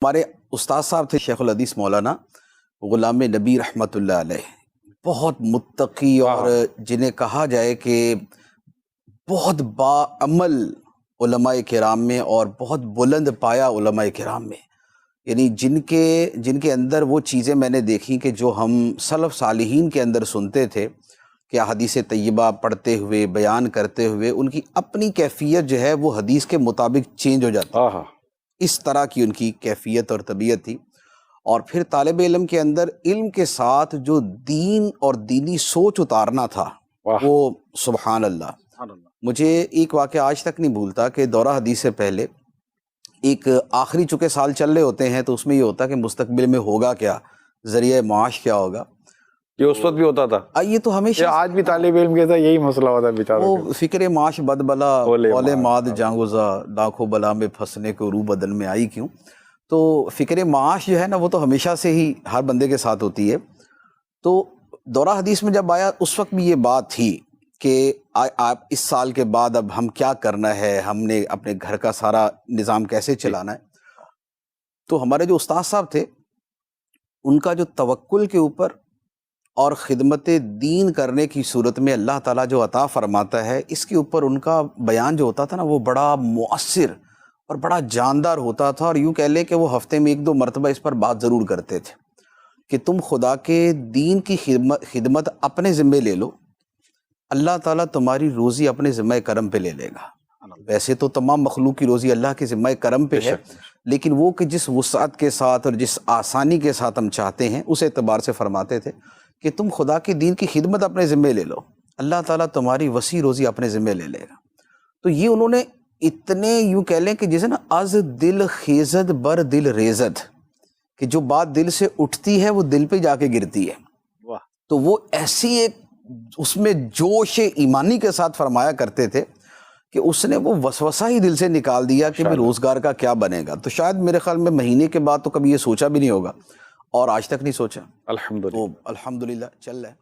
ہمارے استاد صاحب تھے شیخ الحدیث مولانا غلام نبی رحمۃ اللہ علیہ، بہت متقی اور جنہیں کہا جائے کہ بہت باعمل علماء کرام میں اور بہت بلند پایا علماء کرام میں، یعنی جن کے اندر وہ چیزیں میں نے دیکھی کہ جو ہم سلف صالحین کے اندر سنتے تھے کہ حدیث طیبہ پڑھتے ہوئے بیان کرتے ہوئے ان کی اپنی کیفیت جو ہے وہ حدیث کے مطابق چینج ہو جاتی ہے، اس طرح کی ان کی کیفیت اور طبیعت تھی۔ اور پھر طالب علم کے اندر علم کے ساتھ جو دین اور دینی سوچ اتارنا تھا وہ سبحان اللہ۔ مجھے ایک واقعہ آج تک نہیں بھولتا کہ دورہ حدیث سے پہلے ایک آخری چونکہ سال چل رہے ہوتے ہیں تو اس میں یہ ہوتا کہ مستقبل میں ہوگا کیا، ذریعہ معاش کیا ہوگا، یہ اس وقت بھی ہوتا تھا، یہ تو ہمیشہ آج بھی طالب علم کے ساتھ یہی مسئلہ ہوتا ہے بیچاروں وہ فکر معاش بد بلا اولے ماد جانگوزا لاکھوں بلا میں پھنسنے کو روح بدن میں آئی کیوں۔ تو فکر معاش جو ہے نا وہ تو ہمیشہ سے ہی ہر بندے کے ساتھ ہوتی ہے۔ تو دورہ حدیث میں جب آیا اس وقت بھی یہ بات تھی کہ آپ اس سال کے بعد اب ہم کیا کرنا ہے، ہم نے اپنے گھر کا سارا نظام کیسے چلانا ہے۔ تو ہمارے جو استاد صاحب تھے ان کا جو توکل کے اوپر اور خدمت دین کرنے کی صورت میں اللہ تعالیٰ جو عطا فرماتا ہے اس کے اوپر ان کا بیان جو ہوتا تھا نا وہ بڑا مؤثر اور بڑا جاندار ہوتا تھا، اور یوں کہہ لیں کہ وہ ہفتے میں 1-2 مرتبہ اس پر بات ضرور کرتے تھے کہ تم خدا کے دین کی خدمت اپنے ذمے لے لو، اللہ تعالیٰ تمہاری روزی اپنے ذمہ کرم پہ لے لے گا۔ ویسے تو تمام مخلوق کی روزی اللہ کے ذمہ کرم پہ ہے، لیکن وہ کہ جس وسعت کے ساتھ اور جس آسانی کے ساتھ ہم چاہتے ہیں اس اعتبار سے فرماتے تھے کہ تم خدا کے دین کی خدمت اپنے ذمہ لے لو، اللہ تعالیٰ تمہاری وسیع روزی اپنے ذمہ لے لے گا۔ تو یہ انہوں نے اتنے یوں کہہ لیں کہ جیسے نا از دل خیزد بر دل ریزد، کہ جو بات دل سے اٹھتی ہے وہ دل پہ جا کے گرتی ہے۔ تو وہ ایسی ایک اس میں جوش ایمانی کے ساتھ فرمایا کرتے تھے کہ اس نے وہ وسوسہ ہی دل سے نکال دیا کہ بھی روزگار کا کیا بنے گا۔ تو شاید میرے خیال میں مہینے کے بعد تو کبھی یہ سوچا بھی نہیں ہوگا اور آج تک نہیں سوچا، الحمدللہ چل رہا ہے۔